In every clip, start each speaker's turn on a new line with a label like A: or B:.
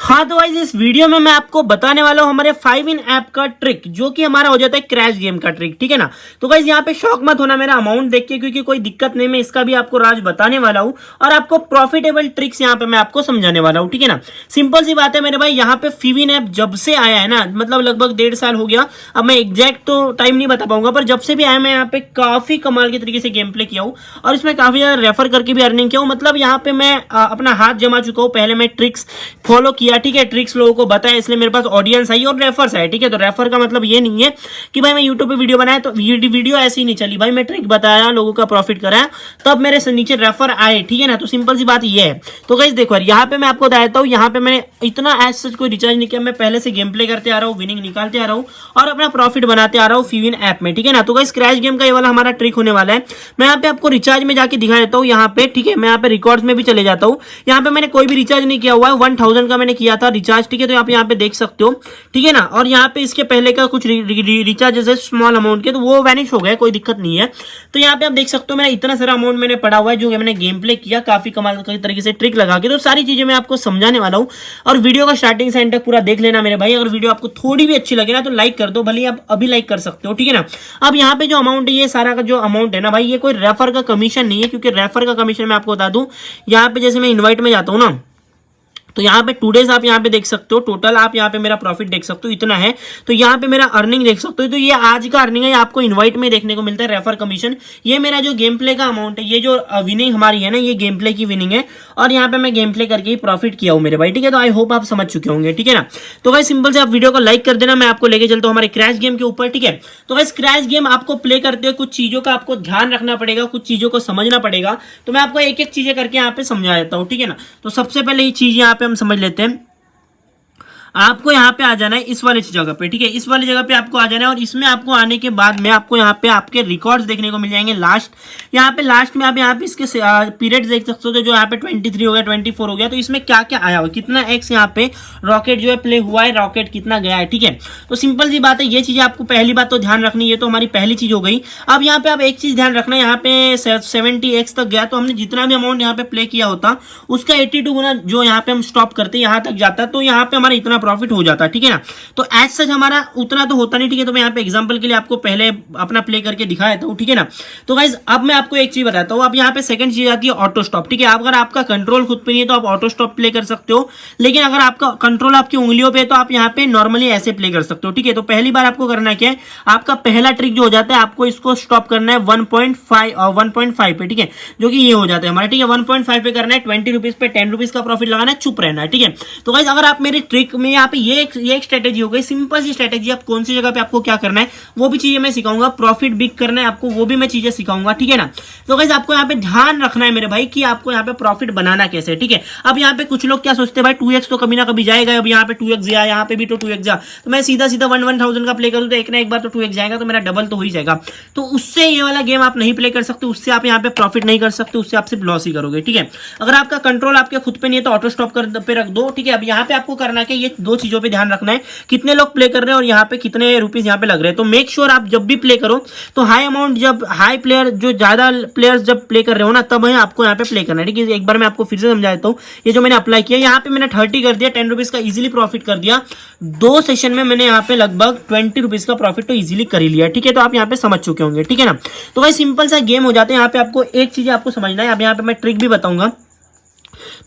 A: हाँ तो गाइस इस वीडियो में मैं आपको बताने वाला हूँ हमारे 5in ऐप का ट्रिक, जो कि हमारा हो जाता है क्रैश गेम का ट्रिक। ठीक है ना। तो गाइस यहाँ पे शॉक मत होना मेरा अमाउंट देख के, क्योंकि कोई दिक्कत नहीं, मैं इसका भी आपको राज बताने वाला हूँ और आपको प्रॉफिटेबल ट्रिक्स यहाँ पे मैं आपको समझाने वाला हूँ। ठीक है ना। सिंपल सी बात है मेरे भाई, यहाँ पे 5in ऐप जब से आया है ना, मतलब लगभग 1.5 साल हो गया। अब मैं एग्जैक्ट तो टाइम नहीं बता पाऊंगा, पर जब से भी आया मैं यहाँ पे काफी कमाल के तरीके से गेम प्ले किया हूँ और इसमें काफी ज्यादा रेफर करके भी अर्निंग किया हूँ। मतलब यहाँ पे मैं अपना हाथ जमा चुका हूँ। पहले मैं ट्रिक्स फॉलो किया, ठीक है, ट्रिक्स लोगों को बताया, इसलिए मेरे पास ऑडियंस आई और रेफर्स आए। ठीक है। तो रेफर का मतलब ये नहीं है कि भाई मैं यूट्यूब पे वीडियो बनाया तो वीडियो ऐसी नहीं चली, भाई मैं ट्रिक बताया, लोगों का प्रॉफिट कराया, तब मेरे से नीचे रेफर आए। ठीक है ना। तो सिंपल सी बात ये है। तो गाइस देखो यार, यहाँ पे मैं आपको बताता हूँ, यहाँ पे मैंने इतना एज सच कोई रिचार्ज नहीं किया, मैं पहले से गेम प्ले करते आ रहा हूँ, विनिंग निकालते आ रहा हूँ और अपना प्रॉफिट बनाते आ रहा हूँ 5in ऐप में। ठीक है ना। तो गाइस क्रैश गेम का ये वाला हमारा ट्रिक होने वाला है। मैं यहाँ पे आपको रिचार्ज में जाके दिखा देता हूँ यहाँ पे। ठीक है। मैं यहाँ पे रिकॉर्ड्स में भी चले जाता हूँ। यहाँ पे मैंने कोई भी रिचार्ज नहीं किया हुआ है, 1000 का मैंने किया था रिचार्ज। ठीक है। तो आप यहाँ पे देख सकते हो। ठीक है ना। और यहाँ पे इसके पहले का कुछ रिचार्जेस है स्मॉल अमाउंट के, तो वो वैनिश हो गए, कोई दिक्कत नहीं है। तो यहाँ पे आप देख सकते हो मेरा इतना सारा अमाउंट मैंने पड़ा हुआ है, जो मैंने गेम प्ले किया काफी कमाल तरीके से ट्रिक लगा के। तो सारी चीजें मैं आपको समझाने वाला हूँ और वीडियो का स्टार्टिंग से एंड तक पूरा देख लेना मेरे भाई। अगर वीडियो आपको थोड़ी भी अच्छी लगे ना तो लाइक कर दो, भले आप अभी लाइक कर सकते हो। ठीक है ना। अब यहाँ पे जो अमाउंट है, ये सारा का जो अमाउंट है ना भाई, ये कोई रेफर का कमीशन नहीं है, क्योंकि रेफर का कमीशन मैं आपको बता दूं, यहाँ पे जैसे मैं इन्वाइट में जाता हूँ ना, तो यहाँ पे 2 डेज आप यहाँ पे देख सकते हो, टोटल आप यहाँ पे मेरा प्रॉफिट देख सकते हो इतना है। तो यहाँ पे मेरा अर्निंग देख सकते हो, तो ये आज का अर्निंग है, आपको इनवाइट में देखने को मिलता है रेफर कमीशन। ये मेरा जो गेम प्ले का अमाउंट है, ये जो विनिंग हमारी है ना, ये गेम प्ले की विनिंग है और यहाँ पे मैं गेम प्ले करके ही प्रॉफिट किया हूँ मेरे भाई। ठीक है। तो आई होप आप समझ चुके होंगे। ठीक है ना। तो भाई सिंपल से आप वीडियो को लाइक कर देना, मैं आपको लेके चलता हूँ हमारे क्रैश गेम के ऊपर। ठीक है। तो भाई क्रैश गेम आपको प्ले करते हुए कुछ चीजों का आपको ध्यान रखना पड़ेगा, कुछ चीजों को समझना पड़ेगा। तो मैं आपको एक एक चीजें करके यहाँ पे समझा देता हूँ। ठीक है ना। तो सबसे पहले ये चीज यहाँ पे हम समझ लेते हैं। आपको यहाँ पे आ जाना है इस वाली जगह पे। ठीक है। इस वाली जगह पे आपको आ जाना है और इसमें आपको आने के बाद में आपको यहाँ पे आपके रिकॉर्ड्स देखने को मिल जाएंगे। लास्ट यहाँ पे लास्ट में आप यहाँ पे इसके पीरियड्स देख सकते हो, तो जो यहाँ पे 23 हो गया, 24 हो गया, तो इसमें क्या क्या आया हुआ, कितना एक्स यहाँ पे रॉकेट जो है प्ले हुआ है, रॉकेट कितना गया है। ठीक है। तो सिंपल सी बात है, ये चीजें आपको पहली बात तो ध्यान रखनी है, तो हमारी पहली चीज हो गई। अब यहाँ पे आप एक चीज ध्यान रखना है, यहाँ पे 70x तक गया, तो हमने जितना भी अमाउंट यहाँ पे प्ले किया होता उसका 82 गुना जो यहाँ पे हम स्टॉप करते यहाँ तक जाता, तो यहाँ पे हमारा इतना प्रॉफिट हो जाता है। ठीक है ना। तो एज सच हमारा उतना तो होता नहीं। ठीक है। तो मैं यहाँ पे एग्जांपल के लिए आपको पहले अपना प्ले करके दिखा देता हूँ। ठीक है ना। तो गाइज अब मैं आपको एक चीज बताता हूँ। अब यहाँ पे सेकंड चीज आती है ऑटो स्टॉप। ठीक है। अगर आपका कंट्रोल खुद पे नहीं है तो आप ऑटो स्टॉप प्ले कर सकते हो, लेकिन अगर आपका कंट्रोल आपकी उंगलियों पे है तो आप यहाँ पे नॉर्मली ऐसे प्ले कर सकते हो। ठीक है। तो पहली बार आपको करना क्या है, आपका पहला ट्रिक जो हो जाता है, आपको इसको स्टॉप करना है 1.5 पे। ठीक है। जो कि ये हो जाता है हमारा। ठीक है। 1.5 पे करना है, 20 रुपीज पे 10 रुपीज का प्रॉफिट लगाना है, चुप रहना है। ठीक है। तो गाइज अगर आप मेरे ट्रिक में यहाँ पे ये एक स्ट्रेटेजी हो गई, सिंपल सी स्ट्रेटेजी। आप कौन सी जगह पे आपको क्या करना है वो भी चीजें मैं सिखाऊंगा, प्रॉफिट बिग करना है आपको वो भी मैं चीजें सिखाऊंगा। ठीक है ना। तो गाइस आपको यहाँ पे ध्यान रखना है मेरे भाई कि आपको यहाँ पे प्रॉफिट बनाना कैसे। ठीक है। अब यहाँ पे कुछ लोग क्या सोचते हैं, भाई 2x तो कभी ना कभी जाएगा, अब यहाँ पे 2x गया, यहाँ पे भी तो 2x जा, तो मैं सीधा 1000 का प्ले करूँ तो एक ना एक बार तो 2x जाएगा, तो मेरा डबल तो हो ही जाएगा। तो उससे ये वाला गेम आप नहीं प्ले कर सकते, उससे आप यहाँ पे प्रॉफिट नहीं कर सकते, उससे आप सिर्फ लॉस ही करोगे। ठीक है। अगर आपका कंट्रोल आपके खुद पे नहीं है तो ऑटो स्टॉप पे रख दो। ठीक है। अब यहाँ पे आपको करना है, ये 2 चीजों पे ध्यान रखना है, कितने लोग प्ले कर रहे हैं और यहाँ पे कितने रुपीस यहाँ पे लग रहे हैं। तो मेक श्योर आप जब भी प्ले करो तो हाई अमाउंट, जब हाई प्लेयर जो ज्यादा प्लेयर्स जब प्ले कर रहे हो ना, तब है आपको यहाँ पे प्ले करना है। ठीक है। एक बार मैं आपको फिर से समझा देता हूँ। ये जो मैंने अप्लाई किया, यहाँ पे मैंने 30 कर दिया, 10 रुपीज का इजीली प्रॉफिट कर दिया। 2 सेशन में मैंने यहाँ पे लगभग 20 रुपीज का प्रॉफिट तो इजीली कर ही लिया। ठीक है। तो आप यहाँ पे समझ चुके होंगे। ठीक है ना। तो भाई सिंपल सा गेम हो जाते हैं। यहाँ पे आपको एक चीज आपको समझना है, अब यहाँ पे मैं ट्रिक भी बताऊंगा।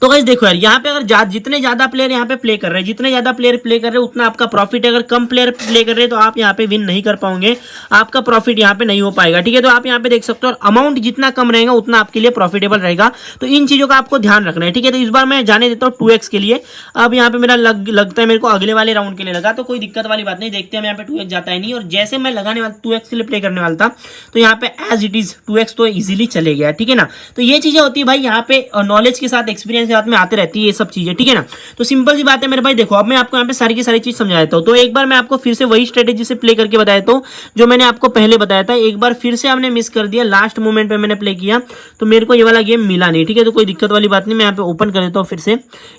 A: तो गाइस देखो यार, यहाँ पे अगर जितने ज्यादा प्लेयर यहाँ पे प्ले कर रहे हैं, जितने ज्यादा प्लेयर प्ले कर रहे हैं उतना आपका प्रॉफिट है। अगर कम प्लेयर प्ले कर रहे हैं तो आप यहाँ पे विन नहीं कर पाओगे, आपका प्रॉफिट यहाँ पे नहीं हो पाएगा। ठीक है। तो आप यहाँ पे देख सकते हो, अमाउंट जितना कम रहेगा उतना आपके लिए प्रॉफिटेबल रहेगा। तो इन चीजों का आपको ध्यान रखना है। ठीक है। तो इस बार मैं जाने देता हूँ 2x के लिए। अब यहाँ पे मेरा लगता है मेरे को अगले वाले राउंड के लिए लगा, तो कोई दिक्कत वाली बात नहीं, देखते हैं यहाँ पे 2x जाता है नहीं। और जैसे मैं लगाने वाला 2x के लिए प्ले करने वाला था, तो यहाँ पे एज इट इज 2x तो इजिली चले गया। ठीक है ना। तो ये चीजें होती है भाई, यहाँ पे नॉलेज के साथ, एक्सपीरियंस के साथ में आते रहती है ये सब चीजें। ठीक है ना। तो सिंपल सी बात है मेरे भाई, देखो अब मैं आपको यहाँ पे सारी की सारी चीज समझा देता हूँ। तो एक बार मैं आपको फिर से वही स्ट्रेटेजी से प्ले करके बता देता हूँ जो मैंने आपको पहले बताया था। एक बार फिर से आपने मिस कर दिया, लास्ट मोमेंट पे मैंने प्ले किया तो मेरे को ये वाला गेम मिला नहीं। ठीक है। तो कोई दिक्कत वाली बात नहीं, मैं यहाँ पे ओपन कर देता हूँ फिर से।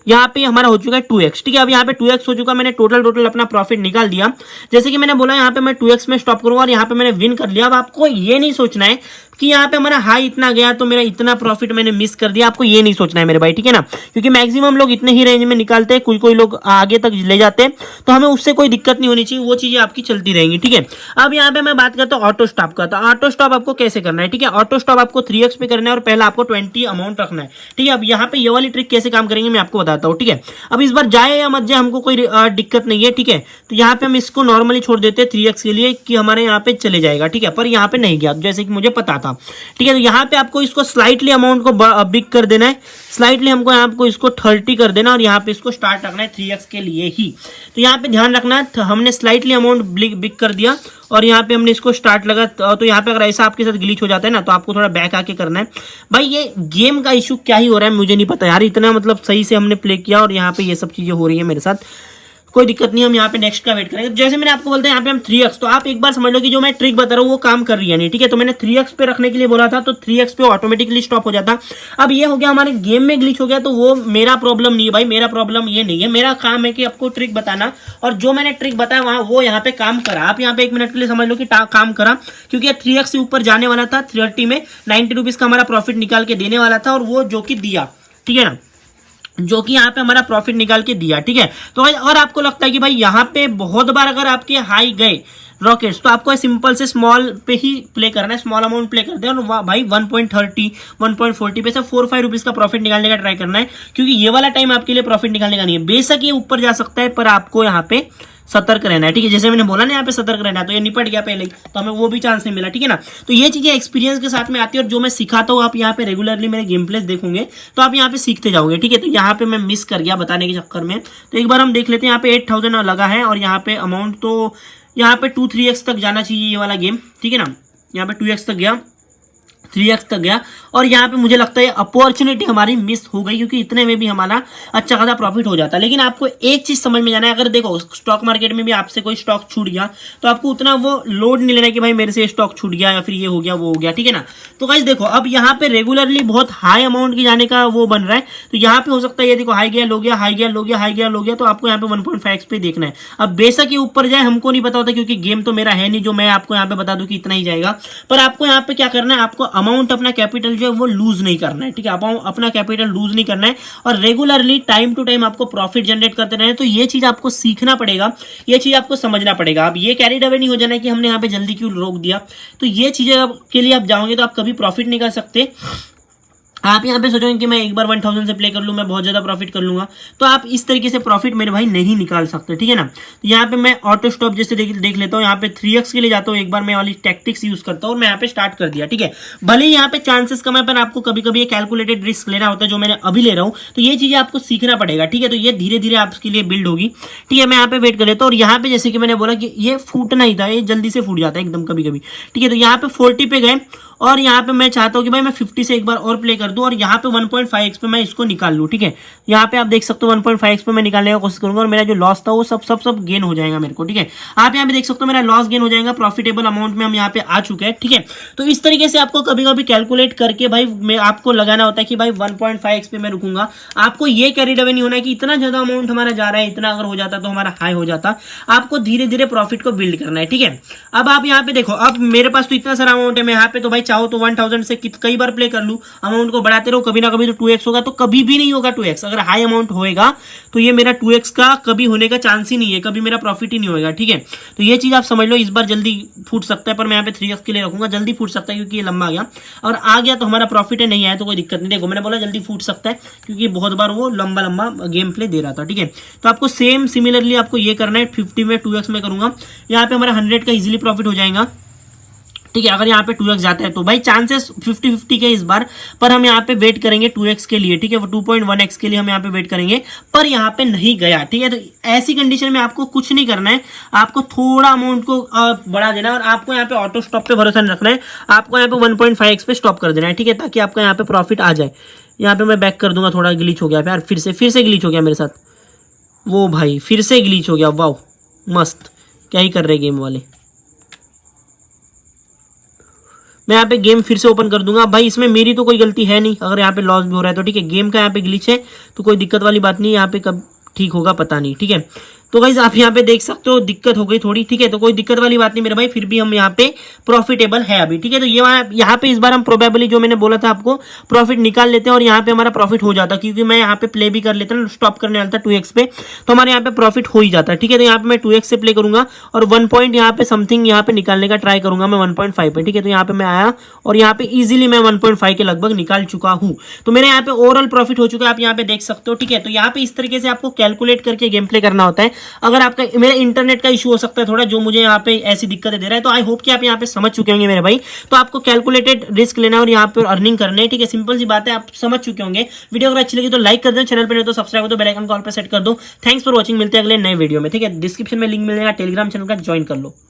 A: यहाँ पे हमारा हो चुका है 2x। ठीक है। अब यहाँ पे 2x हो चुका, मैंने टोटल अपना प्रॉफिट निकाल दिया। जैसे कि मैंने बोला यहाँ पे मैं 2x में स्टॉप करूंगा और यहाँ पे मैंने विन कर लिया। अब आपको ये नहीं सोचना है कि यहाँ पे हमारा हाई इतना गया तो मेरा इतना प्रॉफिट मैंने मिस कर दिया, आपको ये नहीं सोचना है मेरे भाई। ठीक है ना। क्योंकि मैक्सिमम लोग इतने ही रेंज में निकालते हैं, कोई लोग आगे तक ले जाते हैं, तो हमें उससे कोई दिक्कत नहीं होनी चाहिए, वो चीजें आपकी चलती रहेंगी, ठीक है। अब यहाँ पे मैं बात करता हूँ ऑटो स्टॉप का। तो ऑटो स्टॉप आपको कैसे करना है, ठीक है। ऑटो स्टॉप आपको 3x पे करना है और पहला आपको 20 अमाउंट रखना है, ठीक है। अब यहाँ पे ये वाली ट्रिक कैसे काम करेंगे मैं आपको बताता हूँ, ठीक है। अब इस बार जाए या मत जाए हमको कोई दिक्कत नहीं है, ठीक है। तो यहाँ पे हम इसको नॉर्मली छोड़ देते हैं 3x के लिए कि हमारे यहाँ पे चले जाएगा, ठीक है। पर यहाँ पे नहीं गया जैसे कि मुझे पता था, ठीक है। तो यहाँ पे आपको इसको स्लाइटली अमाउंट को बिग कर देना है, स्लाइटली हमको यहाँ पे इसको 30 कर देना और यहाँ पे इसको स्टार्ट रखना है 3x के लिए ही। तो यहाँ पे ध्यान रखना है, हमने स्लाइटली अमाउंट बिग कर दिया और यहाँ पे हमने इसको स्टार्ट लगा। तो यहाँ पे अगर ऐसा आपके साथ ग्लिच हो जाता है ना, तो आपको थोड़ा बैक आके करना है। भाई ये गेम का इशू क्या ही हो रहा है मुझे नहीं पता यार, इतना मतलब सही से हमने प्ले किया और यहाँ पे ये सब चीजें हो रही है मेरे साथ। कोई दिक्कत नहीं, हम यहाँ पे नेक्स्ट का वेट करेंगे। जैसे मैंने आपको बोलता है यहाँ पे हम 3x, तो आप एक बार समझ लो कि जो मैं ट्रिक बता रहा हूँ वो काम कर रही है नहीं, ठीक है। तो मैंने 3x पे रखने के लिए बोला था, तो 3x पे ऑटोमेटिकली स्टॉप हो जाता। अब ये हो गया हमारे गेम में ग्लिच हो गया, तो वो मेरा प्रॉब्लम नहीं है भाई, मेरा प्रॉब्लम ये नहीं है। मेरा काम है कि आपको ट्रिक बताना, और जो मैंने ट्रिक बताया वहां वो यहाँ पे काम करा। आप यहाँ पे 1 मिनट के लिए समझ लो कि काम करा, क्योंकि 3x से ऊपर जाने वाला था। 30 में 90 रुपीज का हमारा प्रॉफिट निकाल के देने वाला था, और वो जो कि दिया, ठीक है ना, जो कि यहाँ पे हमारा प्रॉफिट निकाल के दिया, ठीक है। तो अगर आपको लगता है कि भाई यहाँ पे बहुत बार अगर आपके हाई गए रॉकेट्स, तो आपको सिंपल से स्मॉल पे ही प्ले करना है, स्मॉल अमाउंट प्ले करते हैं और भाई 1.30 1.40 पे से 4-5 रुपीज का प्रॉफिट निकालने का ट्राई करना है, क्योंकि ये वाला टाइम आपके लिए प्रॉफिट निकालने का नहीं है। बेशक ये ऊपर जा सकता है, पर आपको यहाँ पे सतर्क रहना है, ठीक है। जैसे मैंने बोला ना यहाँ पे सतर्क रहना है, तो ये निपट गया पहले ही, तो हमें वो भी चांस नहीं मिला, ठीक है ना। तो ये चीजें एक्सपीरियंस के साथ में आती है, और जो मैं सिखाता हूँ आप यहाँ पे रेगुलरली मेरे गेम प्लेस देखोगे तो आप यहाँ पे सीखते जाओगे, ठीक है। तो यहाँ पे मैं मिस कर गया बताने के चक्कर में, तो एक बार हम देख लेते हैं। यहाँ पे 8000 लगा है और यहाँ पे अमाउंट तो यहाँ पे 2-3x तक जाना चाहिए ये वाला गेम, ठीक है ना। यहाँ पे 2x तक गया, 3x तक गया, और यहाँ पे मुझे लगता है अपॉर्चुनिटी हमारी मिस हो गई, क्योंकि इतने में भी हमारा अच्छा खासा प्रॉफिट हो जाता। लेकिन आपको एक चीज समझ में जाना है, अगर देखो स्टॉक मार्केट में भी आपसे कोई स्टॉक छूट गया, तो आपको उतना वो लोड नहीं लेना कि भाई मेरे से स्टॉक छूट गया या फिर ये हो गया वो हो गया, ठीक है ना। तो गाइस देखो अब यहाँ पे रेगुलरली बहुत हाई अमाउंट की जाने का वो बन रहा है, तो यहाँ पे हो सकता है ये देखो हाई गया लो गया, हाई गया लो गया, हाई गया लो गया, तो आपको यहाँ पे 1.5x पे देखना है। अब बेशक ये ऊपर जाए हमको नहीं पता होता, क्योंकि गेम तो मेरा है नहीं जो मैं आपको यहाँ पे बता दूं कि इतना ही जाएगा। पर आपको यहाँ पे क्या करना है, आपको अमाउंट अपना कैपिटल जो है वो लूज नहीं करना है, ठीक है। अपना कैपिटल लूज नहीं करना है, और रेगुलरली टाइम टू टाइम आपको प्रॉफिट जनरेट करते रहना है। तो ये चीज आपको सीखना पड़ेगा, ये चीज आपको समझना पड़ेगा। अब ये कैरिड अवे नहीं हो जाना है कि हमने यहाँ पे जल्दी क्यों रोक दिया, तो ये चीजें के लिए आप जाओगे तो आप कभी प्रॉफिट नहीं कर सकते। आप यहाँ पे सोचोगे कि मैं एक बार 1000 से प्ले कर लूँ, मैं बहुत ज्यादा प्रॉफिट कर लूंगा, तो आप इस तरीके से प्रॉफिट मेरे भाई नहीं निकाल सकते, ठीक है ना। तो यहाँ पे मैं ऑटो स्टॉप जैसे देख लेता हूँ, यहाँ पे 3x के लिए जाता हूँ, एक बार मैं वाली टैक्टिक्स यूज करता हूँ और मैं यहाँ पे स्टार्ट कर दिया, ठीक है। भले ही यहाँ पे चांसेस कम है, पर आपको कभी कभी कैलकुलेटेड रिस्क लेना होता है, जो मैंने अभी ले रहा हूँ। तो ये चीजें आपको सीखना पड़ेगा, ठीक है। तो ये धीरे धीरे आपके लिए बिल्ड होगी, ठीक है। मैं यहाँ पे वेट कर लेता हूँ, और यहाँ पे जैसे कि मैंने बोला कि ये फूटना ही था, ये जल्दी से फूट जाता है एकदम कभी कभी, ठीक है। तो यहाँ पे 40 पे गए, और यहाँ पे मैं चाहता हूँ कि भाई मैं 50 से एक बार और प्ले कर दूं, और यहाँ पे 1.5x पे मैं इसको निकाल लूँ, ठीक है। यहाँ पे आप देख सकते हो 1.5x पे मैं निकालने का कोशिश करूंगा, और मेरा जो लॉस था वो सब गेन हो जाएगा मेरे को, ठीक है। आप यहाँ पे देख सकते हो मेरा लॉस गेन हो जाएगा, प्रॉफिटेबल अमाउंट में हम यहाँ पे आ चुके हैं, ठीक है। तो इस तरीके से आपको कभी कभी कैलकुलेट करके भाई मैं आपको लगाना होता है कि भाई 1.5x पे मैं रुकूंगा। आपको ये कैरिड अवे नहीं होना है कि इतना ज्यादा अमाउंट हमारा जा रहा है, इतना अगर हो जाता तो हमारा हाई हो जाता। आपको धीरे धीरे प्रॉफिट को बिल्ड करना है, ठीक है। अब आप यहाँ पे देखो, अब मेरे पास तो इतना सारा अमाउंट है, मैं यहाँ पे तो भाई चाहो तो 1000 से कई बार प्ले कर लूं, अमाउंट को बढ़ाते रहो, कभी ना कभी तो 2x होगा, तो कभी भी नहीं होगा 2x। अगर हाई अमाउंट होएगा तो ये मेरा 2x का कभी होने का चांस ही नहीं है, कभी मेरा प्रॉफिट ही नहीं होएगा, ठीक है। तो ये चीज आप समझ लो, इस बार जल्दी फूट सकता है, पर मैं यहाँ पे 3x के लिए रखूंगा, जल्दी फूट सकता है क्योंकि ये लंबा गया, और आ गया तो हमारा प्रॉफिट है, नहीं आया तो कोई दिक्कत नहीं। देखो मैंने बोला जल्दी फूट सकता है, क्योंकि बहुत बार वो लंबा लंबा गेम प्ले दे रहा था, ठीक है। तो आपको सेम सिमिलरली आपको ये करना है, 50 में 2x में करूंगा, यहाँ पे हमारा 100 का इजिली प्रॉफिट हो जाएगा, ठीक है। अगर यहाँ पे 2x जाता है तो भाई चांसेस 50-50 के इस बार, पर हम यहाँ पे वेट करेंगे 2x के लिए, ठीक है। 2.1x के लिए हम यहाँ पे वेट करेंगे, पर यहाँ पे नहीं गया, ठीक है। तो ऐसी कंडीशन में आपको कुछ नहीं करना है, आपको थोड़ा अमाउंट को बढ़ा देना है, और आपको यहाँ पे ऑटो स्टॉप पे भरोसा नहीं रखना है, आपको यहाँ पे 1.5x पे स्टॉप कर देना है, ठीक है, ताकि आपका यहाँ पे प्रॉफिट आ जाए। यहाँ पे मैं बैक कर दूंगा, थोड़ा ग्लिच हो गया यार, फिर से ग्लिच हो गया मेरे साथ, वो भाई फिर से ग्लिच हो गया, वाह मस्त, क्या ही कर रहे गेम वाले। मैं यहाँ पे गेम फिर से ओपन कर दूंगा। भाई इसमें मेरी तो कोई गलती है नहीं, अगर यहाँ पे लॉस भी हो रहा है तो ठीक है, गेम का यहाँ पे ग्लिच है तो कोई दिक्कत वाली बात नहीं, यहाँ पे कब ठीक होगा पता नहीं, ठीक है। तो गाइज आप यहाँ पे देख सकते हो दिक्कत हो गई थोड़ी, ठीक है। तो कोई दिक्कत वाली बात नहीं मेरे भाई, फिर भी हम यहाँ पे प्रॉफिटेबल है अभी, ठीक है। तो ये यहाँ पे इस बार हम प्रोबेबली जो मैंने बोला था आपको प्रॉफिट निकाल लेते हैं और यहाँ पे हमारा प्रॉफिट हो जाता, क्योंकि मैं यहाँ पे प्ले भी कर लेता ना, स्टॉप करने वाला था 2x पे, तो हमारे यहाँ पे प्रॉफिट हो ही जाता, ठीक है। तो यहाँ पे मैं 2x से प्ले करूंगा और 1 पॉइंट यहाँ पे समथिंग यहाँ पे निकालने का ट्राई करूंगा मैं 1.5 पे, ठीक है। तो यहाँ पे मैं आया और यहाँ पे इजीली मैं 1.5 के लगभग निकाल चुका हूँ। तो मेरे यहाँ पे ओवरऑल प्रॉफिट हो चुका है, आप यहाँ पे देख सकते हो, ठीक है। तो यहाँ पे इस तरीके से आपको कैलकुलेट करके गेम प्ले करना होता है। अगर आपका मेरा इंटरनेट का इशू हो सकता है थोड़ा, जो मुझे यहाँ पे ऐसी दिक्कतें दे रहा है, तो आई होप कि आप यहाँ पे समझ चुके होंगे मेरे भाई। तो आपको कैलकुलेटेड रिस्क लेना और यहाँ पे अर्निंग करना है, ठीक है। सिंपल सी बात है, आप समझ चुके होंगे। वीडियो अगर अच्छी लगी तो लाइक कर दो, चैनल पर नहीं तो सब्सक्राइब कर दो, बेल आइकन कॉल पर सेट कर दो। थैंक्स फॉर वॉचिंग, मिलते हैं अगले नए वीडियो में, ठीक है। डिस्क्रिप्शन में लिंक मिलेगा, टेलीग्राम चैनल का ज्वाइन कर लो।